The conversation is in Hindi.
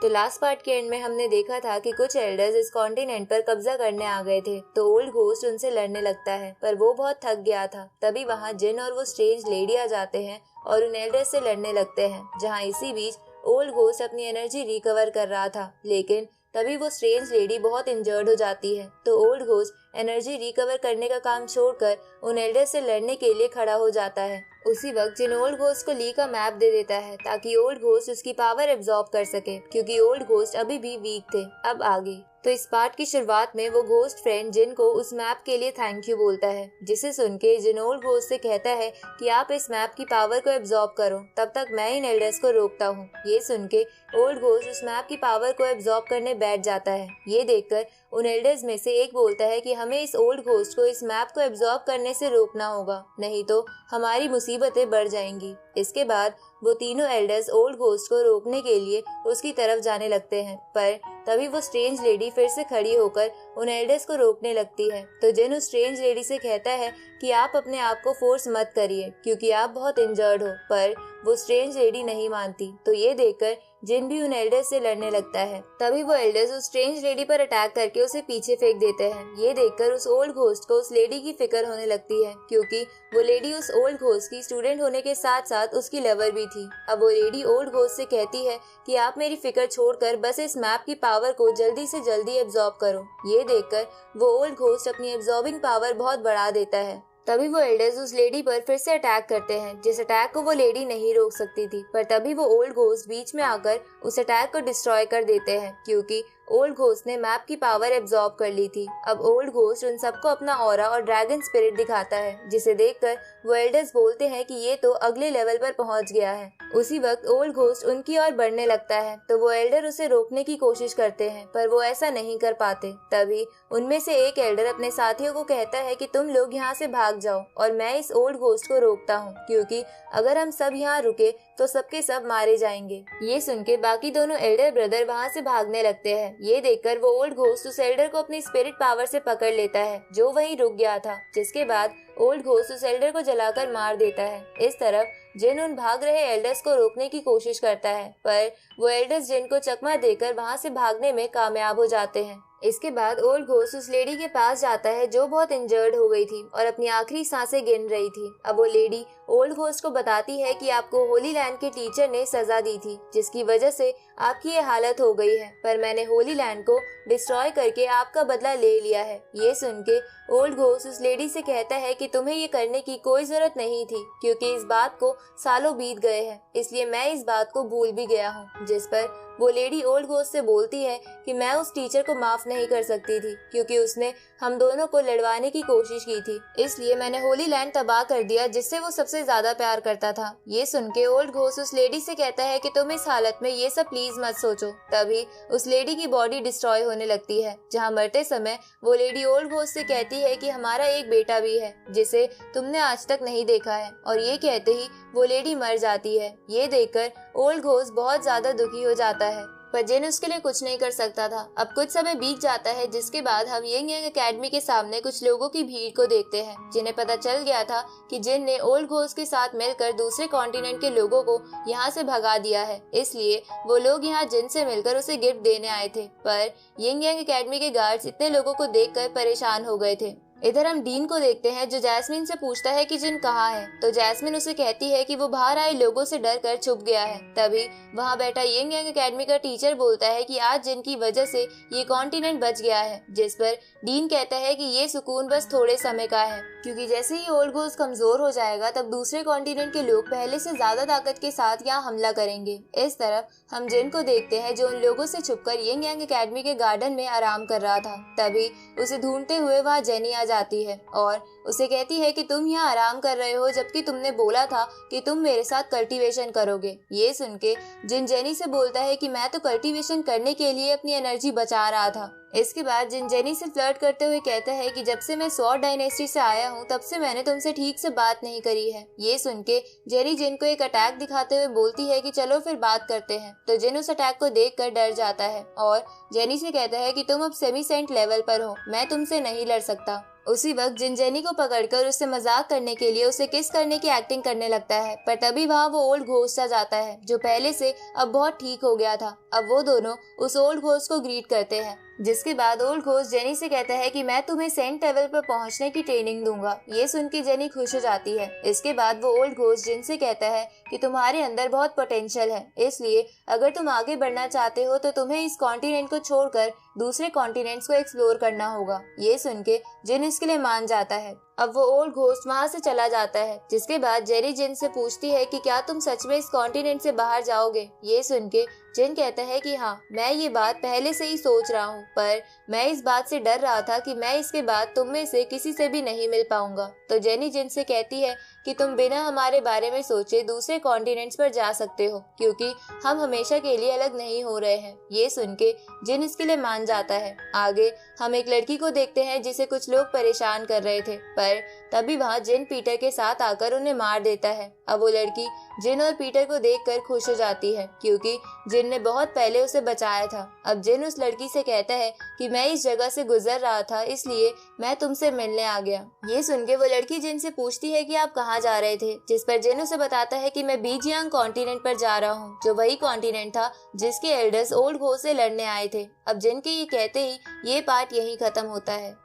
तो लास्ट पार्ट के एंड में हमने देखा था कि कुछ एल्डर्स इस कॉन्टिनेंट पर कब्जा करने आ गए थे, तो ओल्ड घोस्ट उनसे लड़ने लगता है, पर वो बहुत थक गया था। तभी वहाँ जिन और वो स्ट्रेंज लेडी आ जाते हैं और उन एल्डर्स से लड़ने लगते हैं। जहाँ इसी बीच ओल्ड घोस्ट अपनी एनर्जी रिकवर कर रहा था, लेकिन तभी वो स्ट्रेंज लेडी बहुत इंजर्ड हो जाती है। तो ओल्ड घोस्ट एनर्जी रिकवर करने का काम छोड़कर उन एल्डर्स से लड़ने के लिए खड़ा हो जाता है। उसी वक्त जिन ओल्ड घोस्ट को ली का मैप दे देता है ताकि ओल्ड घोस्ट उसकी पावर एब्जॉर्ब कर सके, क्योंकि ओल्ड घोस्ट अभी भी वीक थे। अब आगे तो इस पार्ट की शुरुआत में वो घोस्ट फ्रेंड जिन को उस मैप के लिए थैंक यू बोलता है, जिसे सुन के जिन ओल्ड घोस्ट से कहता है कि आप इस मैप की पावर को एब्जॉर्ब करो, तब तक मैं इन एल्डर्स को रोकता हूँ। ये सुन के ओल्ड घोस्ट उस मैप की पावर को एब्जॉर्ब करने बैठ जाता है। ये देखकर उन एल्डर्स में से एक बोलता है कि हमें इस ओल्ड घोस्ट को इस मैप को एब्जॉर्ब करने से रोकना होगा, नहीं तो हमारी मुसीबतें बढ़ जाएंगी। इसके बाद वो तीनों एल्डर्स ओल्ड घोस्ट को रोकने के लिए उसकी तरफ जाने लगते हैं, पर तभी वो स्ट्रेंज लेडी फिर से खड़ी होकर उन एल्डर्स को रोकने लगती है। तो जिन उस स्ट्रेंज लेडी से कहता है कि आप अपने आप को फोर्स मत करिए क्योंकि आप बहुत इंजर्ड हो, पर वो स्ट्रेंज लेडी नहीं मानती। तो ये देखकर जिन भी उन एल्डर्स से लड़ने लगता है। तभी वो एल्डर्स उस स्ट्रेंज लेडी पर अटैक करके उसे पीछे फेंक देते हैं। ये देखकर उस ओल्ड घोस्ट को उस लेडी की फिक्र होने लगती है, क्योंकि वो लेडी उस ओल्ड घोस्ट की स्टूडेंट होने के साथ साथ उसकी लवर भी थी। अब वो लेडी ओल्ड घोस्ट से कहती है कि आप मेरी फिक्र छोड़कर बस इस मैप की पावर को जल्दी से जल्दी एब्जॉर्ब करो। ये देखकर वो ओल्ड घोस्ट अपनी एब्जॉर्बिंग पावर बहुत बढ़ा देता है। तभी वो एल्डर्स उस लेडी पर फिर से अटैक करते हैं, जिस अटैक को वो लेडी नहीं रोक सकती थी। पर तभी वो ओल्ड घोस्ट बीच में आकर उस अटैक को डिस्ट्रॉय कर देते हैं, क्योंकि ओल्ड घोस्ट ने मैप की पावर एब्जॉर्ब कर ली थी। अब ओल्ड घोस्ट उन सबको अपना ऑरा और ड्रैगन स्पिरिट दिखाता है, जिसे देखकर वो एल्डर्स बोलते हैं कि ये तो अगले लेवल पर पहुंच गया है। उसी वक्त ओल्ड घोस्ट उनकी ओर बढ़ने लगता है, तो वो एल्डर उसे रोकने की कोशिश करते हैं, पर वो ऐसा नहीं कर पाते। तभी उनमें से एक एल्डर अपने साथियों को कहता है कि तुम लोग यहाँ से भाग जाओ और मैं इस ओल्ड घोस्ट को रोकता हूँ, क्योंकि अगर हम सब यहाँ रुके तो सबके सब मारे जाएंगे। ये सुन के बाकी दोनों एल्डर ब्रदर वहाँ से भागने लगते हैं। ये देखकर वो ओल्ड घोस्ट उस एल्डर को अपनी स्पिरिट पावर से पकड़ लेता है, जो वहीं रुक गया था, जिसके बाद ओल्ड घोस्ट उस एल्डर को जलाकर मार देता है। इस तरफ जिन उन भाग रहे एल्डर्स को रोकने की कोशिश करता है, पर वो एल्डर्स जिन को चकमा देकर वहाँ से भागने में कामयाब हो जाते हैं। इसके बाद ओल्ड घोस्ट उस लेडी के पास जाता है जो बहुत इंजर्ड हो गई थी और अपनी आखिरी सांसें गिन रही थी। अब वो लेडी ओल्ड घोस्ट को बताती है कि आपको होली लैंड के टीचर ने सजा दी थी, जिसकी वजह से आपकी ये हालत हो गई है, पर मैंने होली लैंड को डिस्ट्रॉय करके आपका बदला ले लिया है। ये सुन के ओल्ड घोस्ट उस लेडी से कहता है कि तुम्हें ये करने की कोई जरूरत नहीं थी, क्योंकि इस बात को सालों बीत गए हैं, इसलिए मैं इस बात को भूल भी गया हूँ। जिस पर वो लेडी ओल्ड घोस्ट से बोलती है कि मैं उस टीचर को माफ नहीं कर सकती थी, क्योंकि उसने हम दोनों को लड़वाने की कोशिश की थी, इसलिए मैंने होली लैंड तबाह कर दिया जिससे वो सबसे ज्यादा प्यार करता था। ये सुन के ओल्ड घोस्ट उस लेडी से कहता है कि तुम इस हालत में ये सब प्लीज मत सोचो। तभी उस लेडी की बॉडी डिस्ट्रॉय होने लगती है, जहाँ मरते समय वो लेडी ओल्ड घोस्ट से कहती है कि हमारा एक बेटा भी है जिसे तुमने आज तक नहीं देखा है, और ये कहते ही वो लेडी मर जाती है। ये देखकर ओल्ड घोस्ट बहुत ज्यादा दुखी हो जाता है, पर जिन उसके लिए कुछ नहीं कर सकता था। अब कुछ समय बीत जाता है, जिसके बाद हम यंग यंग एकेडमी के सामने कुछ लोगों की भीड़ को देखते हैं, जिन्हें पता चल गया था कि जिन ने ओल्ड घोस्ट के साथ मिलकर दूसरे कॉन्टिनेंट के लोगों को यहाँ से भगा दिया है, इसलिए वो लोग यहाँ जिन से मिलकर उसे गिफ्ट देने आए थे। पर यंग यंग एकेडमी के गार्ड्स इतने लोगों को देखकर परेशान हो गए थे। इधर हम डीन को देखते हैं, जो जैस्मिन से पूछता है कि जिन कहाँ है, तो जैस्मिन उसे कहती है कि वो बाहर आए लोगों से डर कर छुप गया है। तभी वहाँ बैठा यंग यंग एकेडमी का टीचर बोलता है कि आज जिन की वजह से ये कॉन्टिनेंट बच गया है, जिस पर डीन कहता है कि ये सुकून बस थोड़े समय का है, क्योंकि जैसे ही ओल्ड घोस्ट कमजोर हो जाएगा तब दूसरे कॉन्टिनेंट के लोग पहले से ज्यादा ताकत के साथ यहाँ हमला करेंगे। इस तरफ हम जिन को देखते हैं, जो उन लोगों से छुपकर यंग यंग एकेडमी के गार्डन में आराम कर रहा था। तभी उसे ढूंढते हुए वहाँ जेनी आ जाती है और उसे कहती है कि तुम यहाँ आराम कर रहे हो, जबकि तुमने बोला था कि तुम मेरे साथ कल्टीवेशन करोगे। ये सुन के जिन जेनी से बोलता है कि मैं तो कल्टीवेशन करने के लिए अपनी एनर्जी बचा रहा था। इसके बाद जिन जेनी से फ्लर्ट करते हुए कहता है कि जब से मैं स्वॉर्ड डायनेस्टी से आया हूँ तब से मैंने तुमसे ठीक से बात नहीं करी है। ये सुन के जेनी जिन को एक अटैक दिखाते हुए बोलती है कि चलो फिर बात करते हैं, तो जिन उस अटैक को देखकर डर जाता है और जेनी से कहता है कि तुम अब सेमी सेंट लेवल पर हो, मैं तुमसे नहीं लड़ सकता। उसी वक्त जिन जेनी को पकड़कर उससे मजाक करने के लिए उसे किस करने की एक्टिंग करने लगता है, पर तभी वहाँ वो ओल्ड घोस्ट आ जाता है जो पहले से अब बहुत ठीक हो गया था। अब वो दोनों उस ओल्ड घोस्ट को ग्रीट करते हैं, जिसके बाद ओल्ड घोस्ट जेनी से कहता है कि मैं तुम्हें सेंट लेवल पर पहुंचने की ट्रेनिंग दूंगा। ये सुन के जेनी खुश हो जाती है। इसके बाद वो ओल्ड घोस्ट जिन से कहता है कि तुम्हारे अंदर बहुत पोटेंशियल है, इसलिए अगर तुम आगे बढ़ना चाहते हो तो तुम्हें इस कॉन्टिनेंट को छोड़कर दूसरे कॉन्टिनेंट्स को एक्सप्लोर करना होगा। ये सुन के जिन इसके लिए मान जाता है। अब वो ओल्ड घोस्ट वहाँ से चला जाता है, जिसके बाद जेरी जिन से पूछती है कि क्या तुम सच में इस कॉन्टिनेंट से बाहर जाओगे। ये सुन के जिन कहता है कि हाँ, मैं ये बात पहले से ही सोच रहा हूँ, पर मैं इस बात से डर रहा था कि मैं इसके बाद तुम में से किसी से भी नहीं मिल पाऊंगा। तो जेनी जिन से कहती है कि तुम बिना हमारे बारे में सोचे दूसरे कॉन्टिनेंट्स पर जा सकते हो, क्योंकि हम हमेशा के लिए अलग नहीं हो रहे हैं। ये सुन के जिन इसके लिए मान जाता है। आगे हम एक लड़की को देखते हैं जिसे कुछ लोग परेशान कर रहे थे, पर तभी वहाँ जिन पीटर के साथ आकर उन्हें मार देता है। अब वो लड़की जिन और पीटर को देखकर खुश हो जाती है, क्योंकि जिन ने बहुत पहले उसे बचाया था। अब जिन उस लड़की से कहता है कि मैं इस जगह से गुजर रहा था, इसलिए मैं तुमसे मिलने आ गया। ये सुन के वो लड़की जिन से पूछती है कि आप कहाँ जा रहे थे, जिस पर जिन उसे बताता है कि मैं बीजियांग कॉन्टिनेंट पर जा रहा हूँ, जो वही कॉन्टिनेंट था जिसके एल्डर्स ओल्ड घोस्ट से लड़ने आए थे। अब जिन के ये कहते ही ये पार्ट यहीं खत्म होता है।